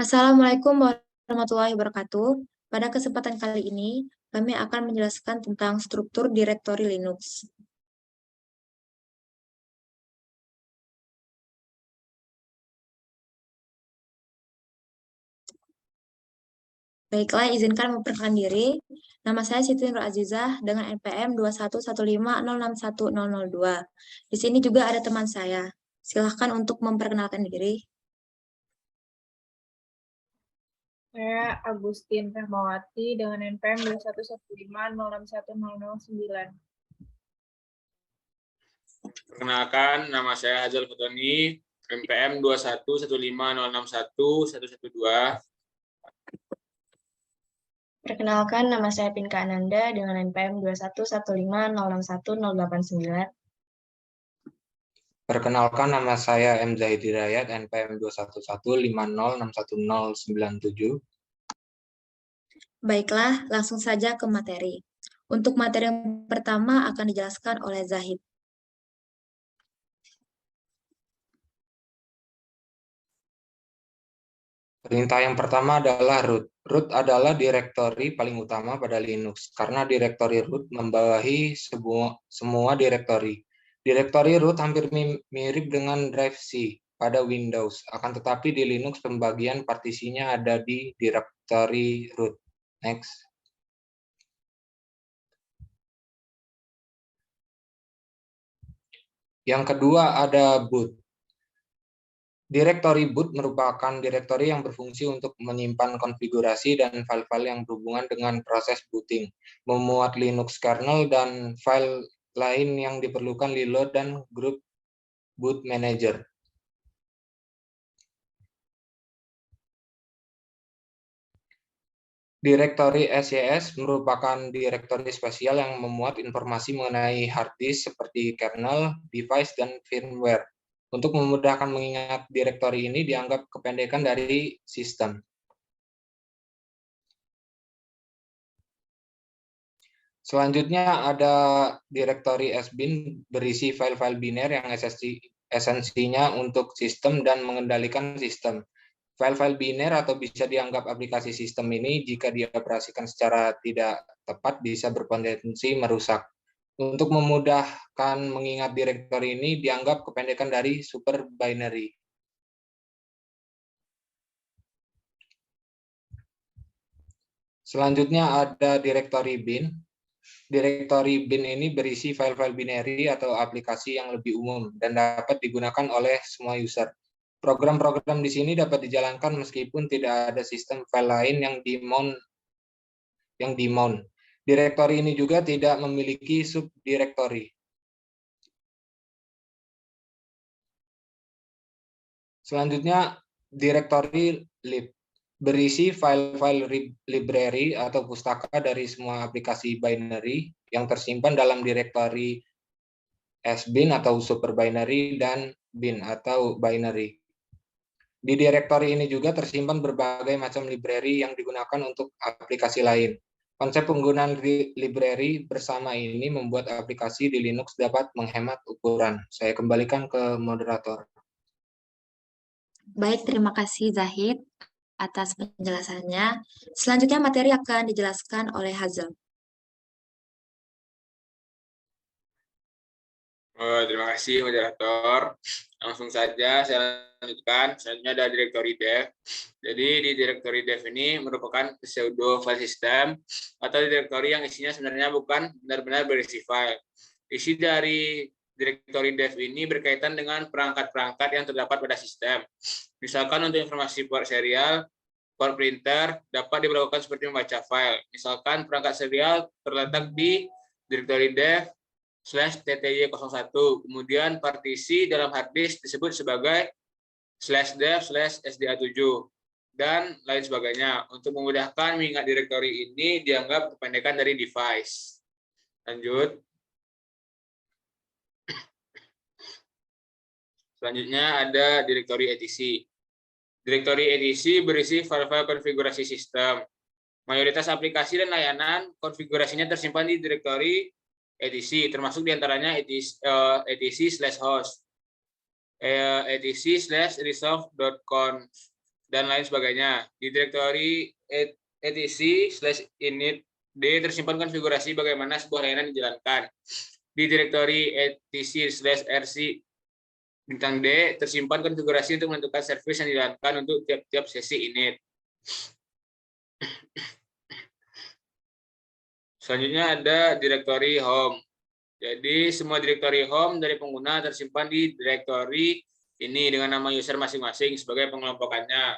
Assalamualaikum warahmatullahi wabarakatuh. Pada kesempatan kali ini, kami akan menjelaskan tentang struktur direktori Linux. Baiklah, izinkan memperkenalkan diri. Nama saya Siti Nur Azizah dengan NPM 21150610002. Di sini juga ada teman saya. Silahkan untuk memperkenalkan diri. Saya Agustin Rahmawati dengan NPM 21150610009. Perkenalkan, nama saya Hazal Fatoni, NPM 21150611112. Perkenalkan, nama saya Pinka Ananda dengan NPM 21150610089. Perkenalkan, nama saya M. Zahid Hidayat, NPM 21150611097. Baiklah, langsung saja ke materi. Untuk materi yang pertama akan dijelaskan oleh Zahid. Perintah yang pertama adalah root. Root adalah direktori paling utama pada Linux, karena direktori root membawahi semua direktori. Direktori root hampir mirip dengan drive C pada Windows, akan tetapi di Linux pembagian partisinya ada di direktori root. Next. Yang kedua ada boot. Direktori boot merupakan direktori yang berfungsi untuk menyimpan konfigurasi dan file-file yang berhubungan dengan proses booting, memuat Linux kernel, dan file lain yang diperlukan reload dan grup boot manager. Direktori SYS merupakan direktori spesial yang memuat informasi mengenai hard disk seperti kernel, device, dan firmware. Untuk memudahkan mengingat direktori ini dianggap kependekan dari sistem. Selanjutnya ada direktori SBIN berisi file-file biner yang esensinya untuk sistem dan mengendalikan sistem. File-file biner atau bisa dianggap aplikasi sistem ini jika dioperasikan secara tidak tepat bisa berpotensi merusak. Untuk memudahkan mengingat direktori ini dianggap kependekan dari super binary. Selanjutnya ada direktori bin. Direktori bin ini berisi file-file binary atau aplikasi yang lebih umum dan dapat digunakan oleh semua user. Program-program di sini dapat dijalankan meskipun tidak ada sistem file lain yang dimount. Direktori ini juga tidak memiliki subdirektori. Selanjutnya, direktori lib berisi file-file library atau pustaka dari semua aplikasi binary yang tersimpan dalam direktori sbin atau super binary dan bin atau binary. Di direktori ini juga tersimpan berbagai macam library yang digunakan untuk aplikasi lain. Konsep penggunaan library bersama ini membuat aplikasi di Linux dapat menghemat ukuran. Saya kembalikan ke moderator. Baik, terima kasih Zahid atas penjelasannya. Selanjutnya materi akan dijelaskan oleh Hazal. Terima kasih moderator. Langsung saja saya lanjutkan. Selanjutnya ada direktori dev. Jadi di direktori dev ini merupakan pseudo file system atau direktori yang isinya sebenarnya bukan benar-benar berisi file. Isi dari direktori dev ini berkaitan dengan perangkat-perangkat yang terdapat pada sistem. Misalkan untuk informasi port serial, port printer dapat diberlakukan seperti membaca file. Misalkan perangkat serial terletak di direktori dev /tty01, kemudian partisi dalam hard disk disebut sebagai /dev/sda7 dan lain sebagainya. Untuk memudahkan mengingat direktori ini dianggap kependekan dari device. Lanjut. Selanjutnya ada direktori etc. Direktori etc berisi file-file konfigurasi sistem. Mayoritas aplikasi dan layanan konfigurasinya tersimpan di direktori etc, termasuk diantaranya etc/host, etc/resolve.conf, dan lain sebagainya. Di direktori etc/init D tersimpan konfigurasi bagaimana sebuah layanan dijalankan. Di direktori etc/rc bintang D tersimpan konfigurasi untuk menentukan servis yang dijalankan untuk tiap-tiap sesi init. Selanjutnya ada direktori home. Jadi semua direktori home dari pengguna tersimpan di direktori ini dengan nama user masing-masing sebagai pengelompokannya.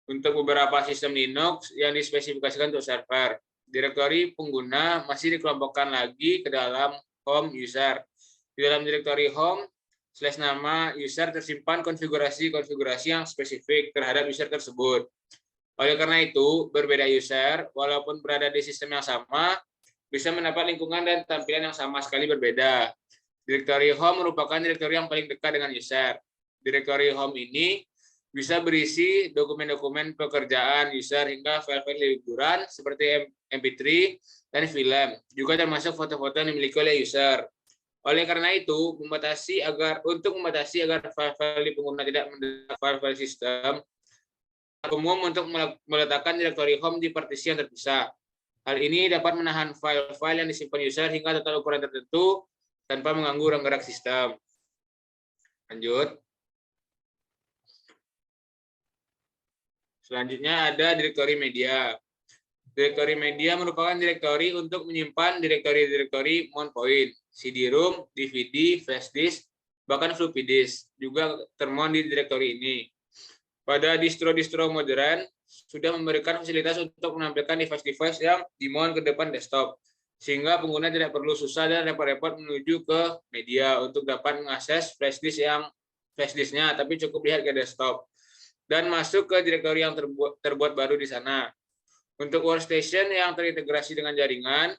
Untuk beberapa sistem Linux yang dispesifikasikan untuk server, direktori pengguna masih dikelompokkan lagi ke dalam home user. Di dalam direktori home /nama user tersimpan konfigurasi-konfigurasi yang spesifik terhadap user tersebut. Oleh karena itu, berbeda user, walaupun berada di sistem yang sama, bisa mendapat lingkungan dan tampilan yang sama sekali berbeda. Direktori home merupakan direktori yang paling dekat dengan user. Direktori home ini bisa berisi dokumen-dokumen pekerjaan user hingga file-file liburan seperti MP3 dan film, juga termasuk foto-foto yang dimiliki oleh user. Oleh karena itu, untuk membatasi agar file-file di pengguna tidak mendekat file-file sistem, umum untuk meletakkan direktori home di partisi yang terpisah. Hal ini dapat menahan file-file yang disimpan user hingga total ukuran tertentu tanpa mengganggu ruang gerak sistem. Lanjut. Selanjutnya ada direktori media. Direktori media merupakan direktori untuk menyimpan direktori-direktori mount point, CD-ROM, DVD, flash disk, bahkan floppy disk juga termount di direktori ini. Pada distro-distro modern sudah memberikan fasilitas untuk menampilkan device-device yang dimount ke depan desktop, sehingga pengguna tidak perlu susah dan repot-repot menuju ke media untuk dapat mengakses flash disknya, tapi cukup lihat ke desktop dan masuk ke direktori yang terbuat baru di sana. Untuk workstation yang terintegrasi dengan jaringan,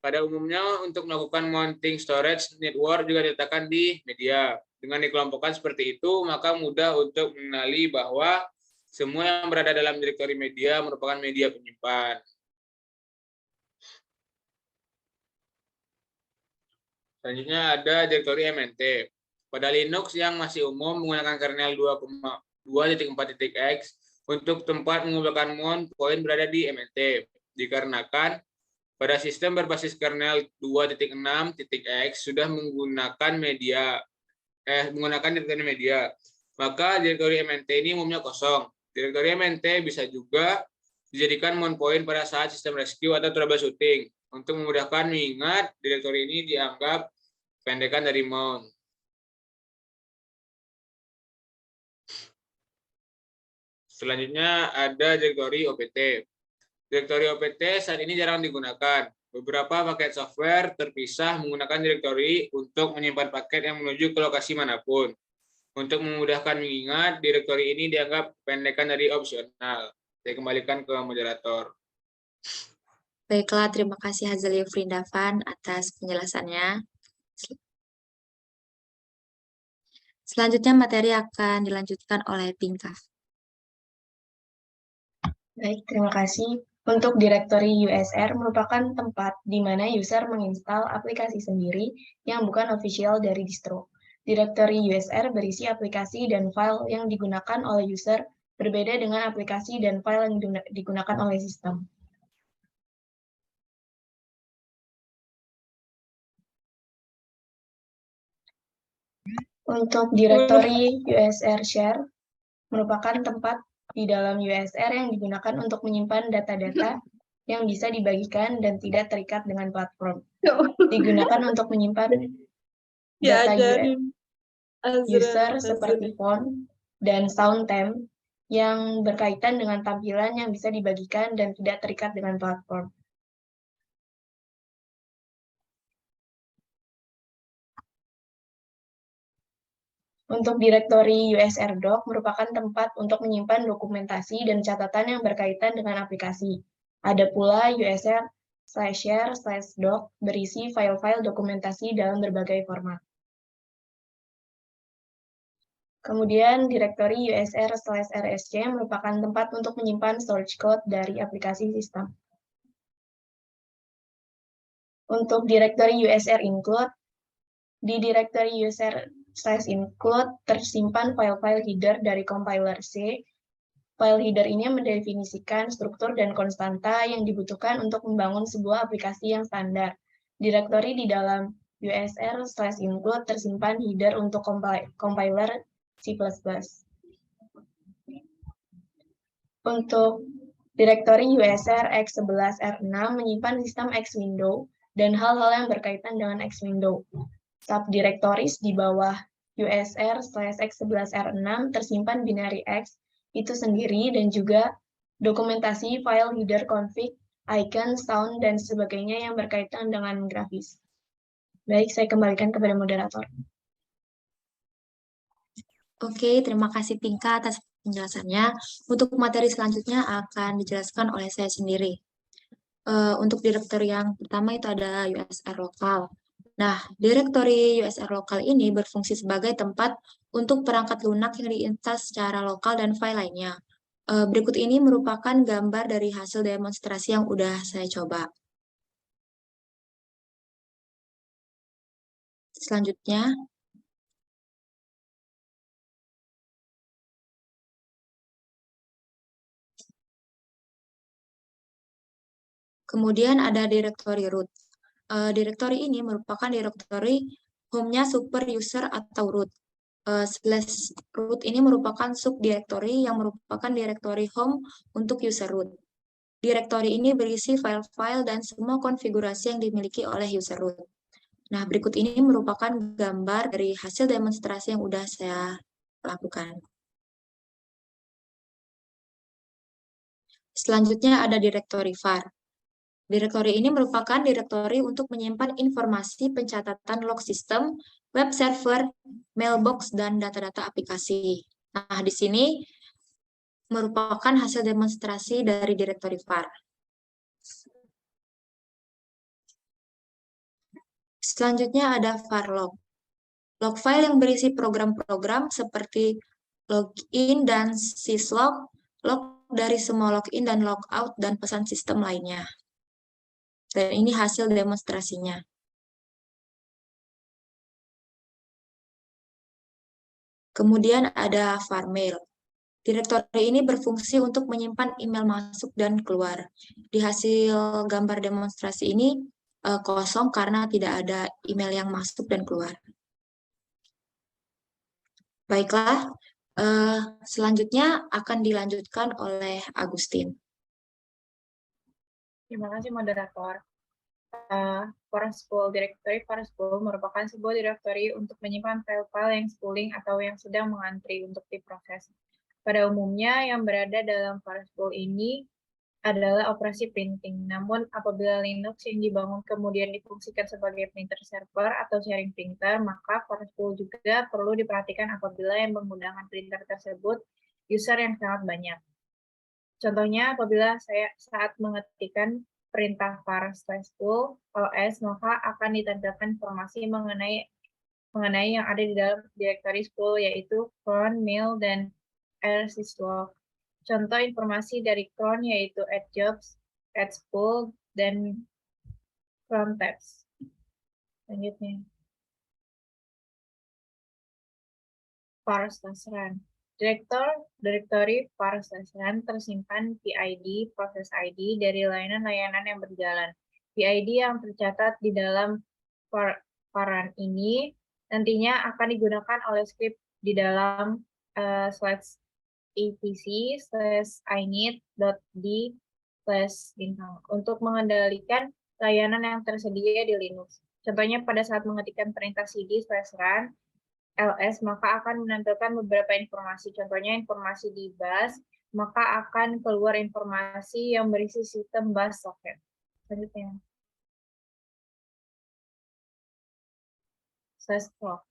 pada umumnya untuk melakukan mounting storage network juga diletakkan di media. Dengan dikelompokkan seperti itu, maka mudah untuk mengenali bahwa semua yang berada dalam direktori media merupakan media penyimpan. Selanjutnya ada direktori MNT. Pada Linux yang masih umum menggunakan kernel 2.4.x, untuk tempat mengumpulkan mount point berada di MNT, dikarenakan pada sistem berbasis kernel 2.6.x sudah menggunakan direktori media, maka direktori MNT ini umumnya kosong. Direktori MNT bisa juga dijadikan mount point pada saat sistem rescue atau troubleshooting. Untuk memudahkan mengingat, direktori ini dianggap pendekan dari mount. Selanjutnya ada direktori OPT. Direktori OPT saat ini jarang digunakan. Beberapa paket software terpisah menggunakan direktori untuk menyimpan paket yang menuju ke lokasi manapun. Untuk memudahkan mengingat, direktori ini dianggap pendekan dari opsional. Saya kembalikan ke moderator. Baiklah, terima kasih Hazali Frindavan atas penjelasannya. Selanjutnya materi akan dilanjutkan oleh Pinka. Baik, terima kasih. Untuk direktori USR merupakan tempat di mana user menginstal aplikasi sendiri yang bukan official dari distro. Direktori USR berisi aplikasi dan file yang digunakan oleh user berbeda dengan aplikasi dan file yang digunakan oleh sistem. Untuk direktori USR Share merupakan tempat di dalam USR yang digunakan untuk menyimpan data-data yang bisa dibagikan dan tidak terikat dengan platform. Digunakan untuk menyimpan data user seperti font dan sound theme yang berkaitan dengan tampilan yang bisa dibagikan dan tidak terikat dengan platform. Untuk direktori USR Doc merupakan tempat untuk menyimpan dokumentasi dan catatan yang berkaitan dengan aplikasi. Ada pula USR/share/doc berisi file-file dokumentasi dalam berbagai format. Kemudian direktori USR/RSC merupakan tempat untuk menyimpan storage code dari aplikasi sistem. Untuk direktori USR Include, di direktori USR/include tersimpan file-file header dari compiler C File header ini mendefinisikan struktur dan konstanta yang dibutuhkan untuk membangun sebuah aplikasi yang standar. Direktori di dalam USR/include tersimpan header untuk compiler C++. Untuk direktori USR x11R6 menyimpan sistem X window dan hal-hal yang berkaitan dengan X window. Subdirektoris di bawah USR/x11R6 tersimpan binary X itu sendiri dan juga dokumentasi file header config, icon, sound, dan sebagainya yang berkaitan dengan grafis. Baik, saya kembalikan kepada moderator. Oke, terima kasih Pinka atas penjelasannya. Untuk materi selanjutnya akan dijelaskan oleh saya sendiri. Untuk direktori yang pertama itu ada USR lokal. Nah, direktori USR lokal ini berfungsi sebagai tempat untuk perangkat lunak yang diinstal secara lokal dan file lainnya. Berikut ini merupakan gambar dari hasil demonstrasi yang udah saya coba. Selanjutnya, kemudian ada direktori root. Direktori ini merupakan direktori home-nya super user atau root. Slash root ini merupakan subdirektori yang merupakan direktori home untuk user root. Direktori ini berisi file-file dan semua konfigurasi yang dimiliki oleh user root. Nah, berikut ini merupakan gambar dari hasil demonstrasi yang udah saya lakukan. Selanjutnya ada direktori var. Direktori ini merupakan direktori untuk menyimpan informasi pencatatan log sistem, web server, mailbox, dan data-data aplikasi. Nah, di sini merupakan hasil demonstrasi dari direktori var. Selanjutnya ada var log. Log file yang berisi program-program seperti login dan syslog, log dari semua login dan logout, dan pesan sistem lainnya. Dan ini hasil demonstrasinya. Kemudian ada var mail. Direktori ini berfungsi untuk menyimpan email masuk dan keluar. Di hasil gambar demonstrasi ini kosong karena tidak ada email yang masuk dan keluar. Baiklah, selanjutnya akan dilanjutkan oleh Agustin. Terima kasih, moderator. Paraspool Directory Paraspool merupakan sebuah direktori untuk menyimpan file-file yang spooling atau yang sedang mengantri untuk diproses. Pada umumnya, yang berada dalam Paraspool ini adalah operasi printing. Namun, apabila Linux yang dibangun kemudian difungsikan sebagai printer server atau sharing printer, maka Paraspool juga perlu diperhatikan apabila yang menggunakan printer tersebut user yang sangat banyak. Contohnya, apabila saya saat mengetikkan perintah var/spool ls, maka akan ditampilkan informasi mengenai yang ada di dalam direktori spool, yaitu cron, mail, dan rsyslog. Contoh informasi dari cron yaitu @jobs, @spool, dan cron tabs. Selanjutnya, var/run. Direktori var/run tersimpan PID, proses ID dari layanan-layanan yang berjalan. PID yang tercatat di dalam var/run ini nantinya akan digunakan oleh script di dalam /etc/init.d/bintang untuk mengendalikan layanan yang tersedia di Linux. Contohnya pada saat mengetikkan perintah cd/run ls, maka akan menampilkan beberapa informasi. Contohnya informasi di bus, maka akan keluar informasi yang berisi sistem bus socket. Selanjutnya, /proc.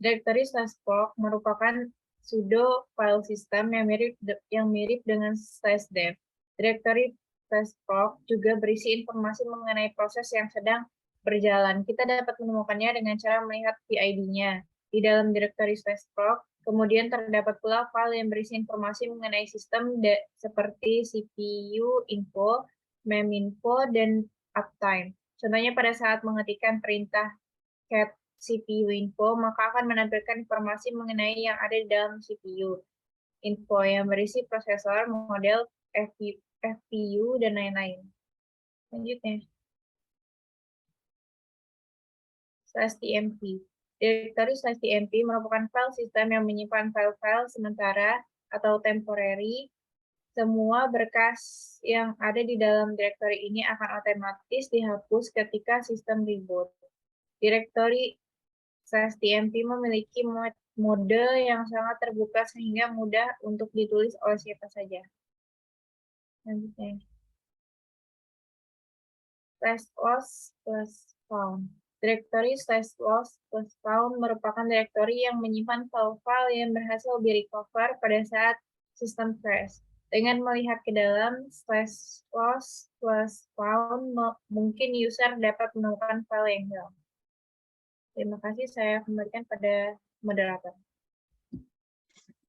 Direktori /proc merupakan sudo file system yang mirip dengan /dev. Direktori /proc juga berisi informasi mengenai proses yang sedang berjalan. Kita dapat menemukannya dengan cara melihat PID-nya. Di dalam direktori /proc, kemudian terdapat pula file yang berisi informasi mengenai sistem seperti CPU info, meminfo, dan uptime. Contohnya pada saat mengetikkan perintah cat CPU info, maka akan menampilkan informasi mengenai yang ada di dalam CPU. info yang berisi prosesor, model, FPU, dan lain-lain. Selanjutnya. /tmp. Direktori /tmp merupakan file sistem yang menyimpan file-file sementara atau temporary. Semua berkas yang ada di dalam direktori ini akan otomatis dihapus ketika sistem reboot. Direktori /tmp memiliki mode yang sangat terbuka sehingga mudah untuk ditulis oleh siapa saja. Selanjutnya. /loss/found. Direktori /loss/found merupakan direktori yang menyimpan file-file yang berhasil di-recover pada saat sistem crash. Dengan melihat ke dalam /loss/found, mungkin user dapat menemukan file yang hilang. Terima kasih, saya kembalikan pada moderator.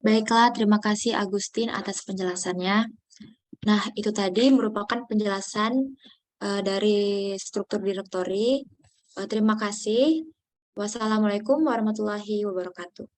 Baiklah, terima kasih Agustin atas penjelasannya. Nah, itu tadi merupakan penjelasan dari struktur direktori. Terima kasih. Wassalamualaikum warahmatullahi wabarakatuh.